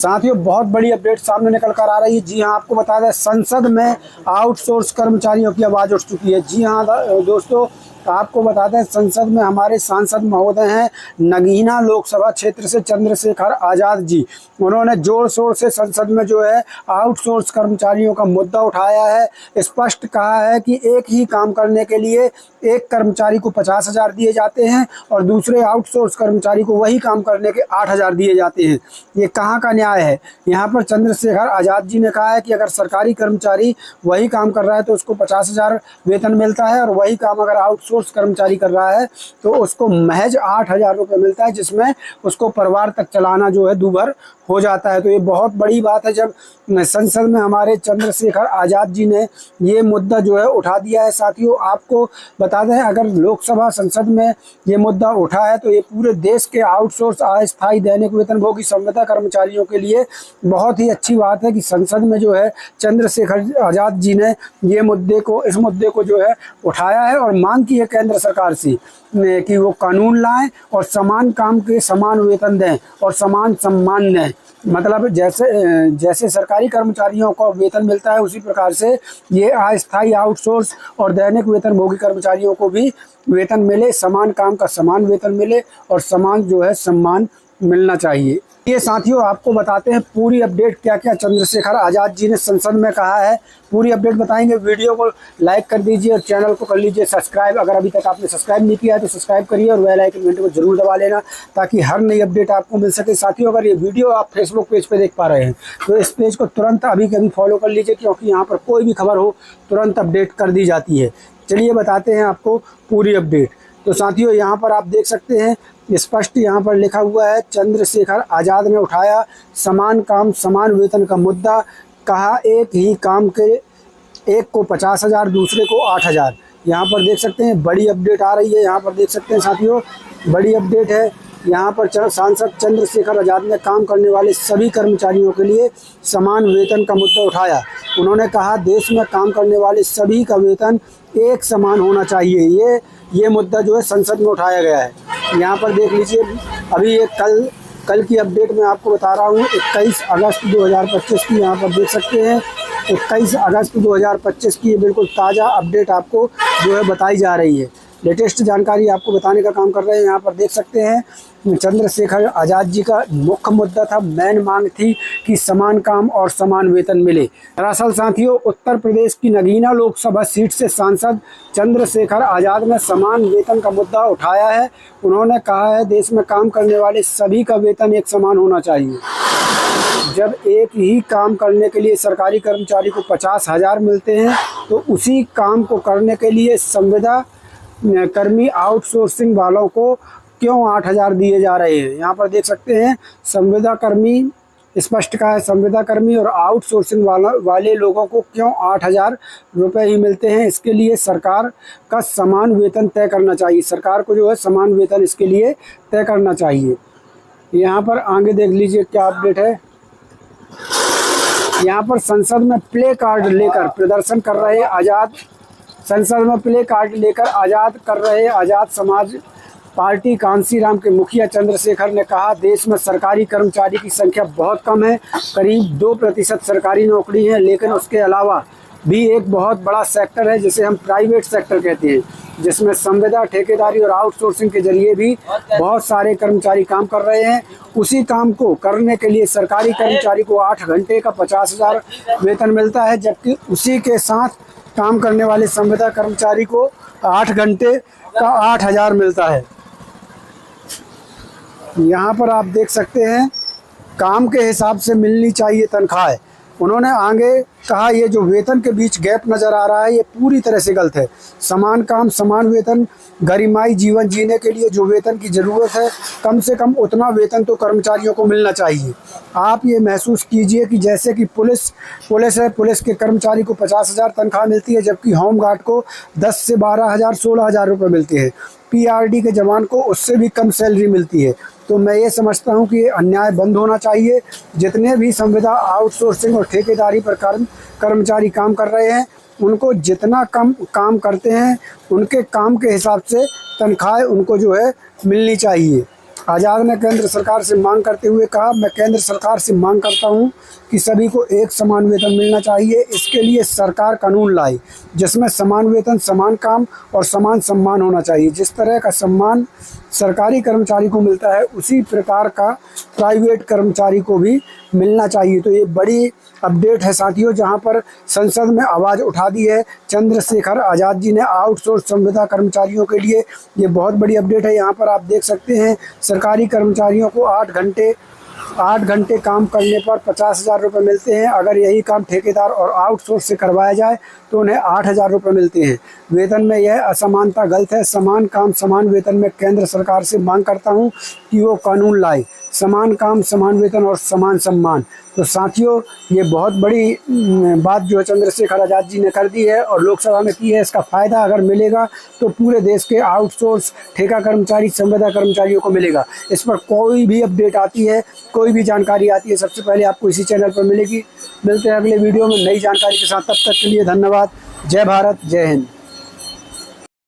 साथियों, बहुत बड़ी अपडेट सामने निकल कर आ रही है। जी हां, आपको बता दें, संसद में आउटसोर्स कर्मचारियों की आवाज़ उठ चुकी है। जी हां दोस्तों, आपको बता दें, संसद में हमारे सांसद महोदय हैं नगीना लोकसभा क्षेत्र से चंद्रशेखर आज़ाद जी। उन्होंने जोर शोर से संसद में जो है आउटसोर्स कर्मचारियों का मुद्दा उठाया है। स्पष्ट कहा है कि एक ही काम करने के लिए एक कर्मचारी को 50,000 दिए जाते हैं और दूसरे आउटसोर्स कर्मचारी को वही काम करने के 8,000 दिए जाते हैं। ये कहाँ का न्याय है? यहाँ पर चंद्रशेखर आज़ाद जी ने कहा है कि अगर सरकारी कर्मचारी वही काम कर रहा है तो उसको 50,000 वेतन मिलता है, और वही काम अगर आउटसोर्स कर्मचारी कर रहा है तो उसको महज 8,000 रुपये मिलता है, जिसमें उसको परिवार तक चलाना जो है दूभर हो जाता है। तो ये बहुत बड़ी बात है जब संसद में हमारे चंद्रशेखर आज़ाद जी ने ये मुद्दा जो है उठा दिया है। साथियों, आपको बता दें, अगर लोकसभा संसद में ये मुद्दा उठा है तो ये पूरे देश के आउटसोर्स अस्थायी दैनिक वेतनभोगी संविदा कर्मचारियों के लिए बहुत ही अच्छी बात है कि संसद में जो है चंद्रशेखर आज़ाद जी ने इस मुद्दे को जो है उठाया है और मांग की है केंद्र सरकार से कि वो कानून लाएं और समान काम के समान वेतन दें और समान सम्मान दें। मतलब जैसे सरकारी कर्मचारियों को वेतन मिलता है, उसी प्रकार से ये अस्थायी आउटसोर्स और दैनिक वेतनभोगी कर्मचारियों को भी वेतन मिले, समान काम का समान वेतन मिले और समान जो है सम्मान मिलना चाहिए। ये साथियों, आपको बताते हैं पूरी अपडेट क्या क्या चंद्रशेखर आज़ाद जी ने संसद में कहा है। पूरी अपडेट बताएंगे। वीडियो को लाइक कर दीजिए और चैनल को कर लीजिए सब्सक्राइब। अगर अभी तक आपने सब्सक्राइब नहीं किया है तो सब्सक्राइब करिए और बेल आइकन घंटे को जरूर दबा लेना, ताकि हर नई अपडेट आपको मिल सके। साथियों, अगर ये वीडियो आप फेसबुक पेज पे देख पा रहे हैं तो इस पेज को तुरंत अभी फॉलो कर लीजिए, क्योंकि यहाँ पर कोई भी खबर हो तुरंत अपडेट कर दी जाती है। चलिए बताते हैं आपको पूरी अपडेट। तो साथियों, यहाँ पर आप देख सकते हैं स्पष्ट यहाँ पर लिखा हुआ है, चंद्रशेखर आज़ाद ने उठाया समान काम समान वेतन का मुद्दा। कहा एक ही काम के एक को 50,000, दूसरे को 8,000। यहाँ पर देख सकते हैं बड़ी अपडेट आ रही है। यहाँ पर देख सकते हैं साथियों, बड़ी अपडेट है। यहाँ पर सांसद चंद्रशेखर आज़ाद ने काम करने वाले सभी कर्मचारियों के लिए समान वेतन का मुद्दा उठाया। उन्होंने कहा देश में काम करने वाले सभी का वेतन एक समान होना चाहिए। ये मुद्दा जो है संसद में उठाया गया है। यहाँ पर देख लीजिए, अभी ये कल की अपडेट मैं आपको बता रहा हूँ, 21 अगस्त 2025 की। यहाँ पर देख सकते हैं 21 अगस्त 2025 की ये बिल्कुल ताज़ा अपडेट आपको जो है बताई जा रही है। लेटेस्ट जानकारी आपको बताने का काम कर रहे हैं। यहाँ पर देख सकते हैं चंद्रशेखर आज़ाद जी का मुख्य मुद्दा था, मेन मांग थी कि समान काम और समान वेतन मिले। दरअसल साथियों, उत्तर प्रदेश की नगीना लोकसभा सीट से सांसद चंद्रशेखर आज़ाद ने समान वेतन का मुद्दा उठाया है। उन्होंने कहा है देश में काम करने वाले सभी का वेतन एक समान होना चाहिए। जब एक ही काम करने के लिए सरकारी कर्मचारी को 50,000 मिलते हैं तो उसी काम को करने के लिए संविदा कर्मी आउटसोर्सिंग वालों को क्यों 8,000 दिए जा रहे हैं? यहाँ पर देख सकते हैं संविदा कर्मी, स्पष्ट कहा है संविदा कर्मी और आउटसोर्सिंग वाले लोगों को क्यों 8,000 रुपये ही मिलते हैं। इसके लिए सरकार का समान वेतन तय करना चाहिए। सरकार को जो है समान वेतन इसके लिए तय करना चाहिए। यहाँ पर आगे देख लीजिए क्या अपडेट है। यहाँ पर संसद में प्ले कार्ड लेकर प्रदर्शन कर रहे आज़ाद समाज पार्टी कांसीराम के मुखिया चंद्रशेखर ने कहा देश में सरकारी कर्मचारी की संख्या बहुत कम है, करीब 2% सरकारी नौकरी है, लेकिन उसके अलावा भी एक बहुत बड़ा सेक्टर है जिसे हम प्राइवेट सेक्टर कहते हैं, जिसमें संविदा, ठेकेदारी और आउटसोर्सिंग के जरिए भी बहुत सारे कर्मचारी काम कर रहे हैं। उसी काम को करने के लिए सरकारी कर्मचारी को 8 घंटे का 50,000 वेतन मिलता है, जबकि उसी के साथ काम करने वाले संविदा कर्मचारी को 8 घंटे का 8,000 मिलता है। यहाँ पर आप देख सकते हैं काम के हिसाब से मिलनी चाहिए तनख्वाह। उन्होंने आगे कहा ये जो वेतन के बीच गैप नज़र आ रहा है ये पूरी तरह से गलत है। समान काम समान वेतन, गरिमाई जीवन जीने के लिए जो वेतन की ज़रूरत है कम से कम उतना वेतन तो कर्मचारियों को मिलना चाहिए। आप ये महसूस कीजिए कि जैसे कि पुलिस के कर्मचारी को 50,000 तनख्वाह मिलती है, जबकि होमगार्ड को 10 से 12,000 16,000 रुपये मिलते हैं। पीआरडी के जवान को उससे भी कम सैलरी मिलती है। तो मैं ये समझता हूँ कि ये अन्याय बंद होना चाहिए। जितने भी संविदा, आउटसोर्सिंग और ठेकेदारी पर कर्मचारी काम कर रहे हैं उनको जितना कम काम करते हैं उनके काम के हिसाब से तनख्वाह उनको जो है मिलनी चाहिए। आज़ाद ने केंद्र सरकार से मांग करते हुए कहा, मैं केंद्र सरकार से मांग करता हूं कि सभी को एक समान वेतन मिलना चाहिए। इसके लिए सरकार कानून लाए जिसमें समान वेतन, समान काम और समान सम्मान होना चाहिए। जिस तरह का सम्मान सरकारी कर्मचारी को मिलता है उसी प्रकार का प्राइवेट कर्मचारी को भी मिलना चाहिए। तो ये बड़ी अपडेट है साथियों, जहां पर संसद में आवाज़ उठा दी है चंद्रशेखर आज़ाद जी ने आउटसोर्स संविदा कर्मचारियों के लिए। ये बहुत बड़ी अपडेट है। यहाँ पर आप देख सकते हैं सरकारी कर्मचारियों को 8 घंटे काम करने पर 50,000 रुपये मिलते हैं। अगर यही काम ठेकेदार और आउटसोर्स से करवाया जाए तो उन्हें 8,000 रुपये मिलते हैं। वेतन में यह असमानता गलत है। समान काम समान वेतन में केंद्र सरकार से मांग करता हूं कि वो कानून लाए, समान काम समान वेतन और समान सम्मान। तो साथियों, ये बहुत बड़ी बात जो है चंद्रशेखर आज़ाद जी ने कर दी है और लोकसभा में की है। इसका फ़ायदा अगर मिलेगा तो पूरे देश के आउटसोर्स ठेका कर्मचारी, संविदा कर्मचारियों को मिलेगा। इस पर कोई भी अपडेट आती है, कोई भी जानकारी आती है, सबसे पहले आपको इसी चैनल पर मिलेगी। मिलते हैं अगले वीडियो में नई जानकारी के साथ। तब तक के लिए धन्यवाद। जय भारत, जय हिंद।